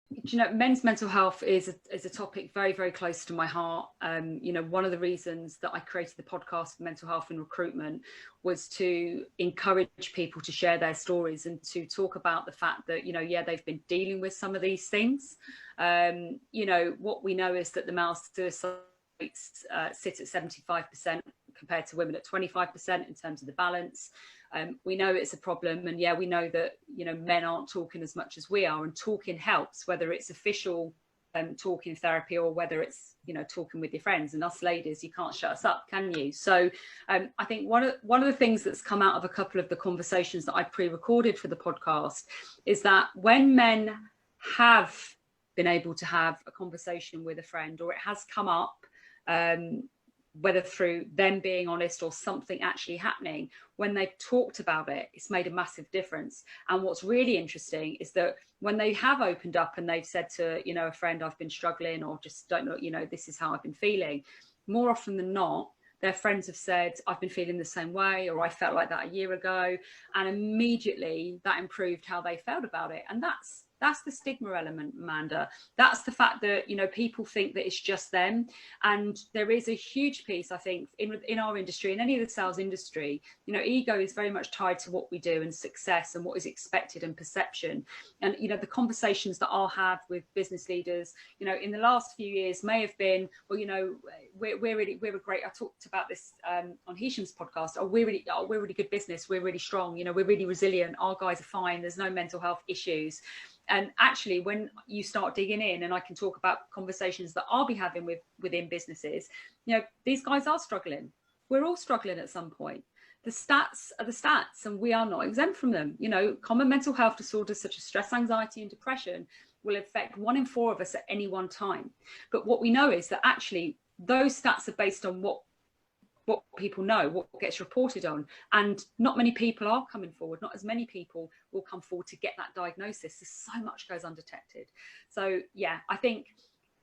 You know, men's mental health is a topic very, very close to my heart. You know, one of the reasons that I created the podcast for mental health and recruitment was to encourage people to share their stories and to talk about the fact that, you know, yeah, they've been dealing with some of these things. You know, what we know is that the male suicide rates sit at 75% compared to women at 25% in terms of the balance. We know it's a problem, and yeah, we know that, you know, men aren't talking as much as we are, and talking helps, whether it's official talking therapy or whether it's, you know, talking with your friends. And us ladies, you can't shut us up, can you? So I think one of the things that's come out of a couple of the conversations that I pre-recorded for the podcast is that when men have been able to have a conversation with a friend, or it has come up, whether through them being honest or something actually happening, when they've talked about it, it's made a massive difference. And what's really interesting is that when they have opened up and they've said to, you know, a friend, I've been struggling, or just don't know, you know, this is how I've been feeling, more often than not, their friends have said, I've been feeling the same way, or I felt like that a year ago. And immediately that improved how they felt about it. And that's the stigma element, Amanda. That's the fact that, you know, people think that it's just them. And there is a huge piece, I think, in our industry, in any of the sales industry, you know, ego is very much tied to what we do and success and what is expected and perception. And, you know, the conversations that I'll have with business leaders, you know, in the last few years may have been, well, you know, we're a great, I talked about this on Hisham's podcast, we're really good business. We're really strong. You know, we're really resilient. Our guys are fine. There's no mental health issues. And actually, when you start digging in, and I can talk about conversations that I'll be having within businesses, you know, these guys are struggling. We're all struggling at some point. The stats are the stats, and we are not exempt from them. You know, common mental health disorders such as stress, anxiety, and depression will affect 1 in 4 of us at any one time. But what we know is that actually those stats are based on what people know, what gets reported on. And not many people are coming forward. Not as many people will come forward to get that diagnosis. So much goes undetected. So yeah, I think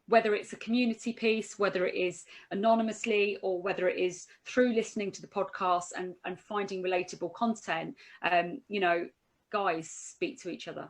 whether it's a community piece, whether it is anonymously, or whether it is through listening to the podcast and finding relatable content, you know, guys, speak to each other.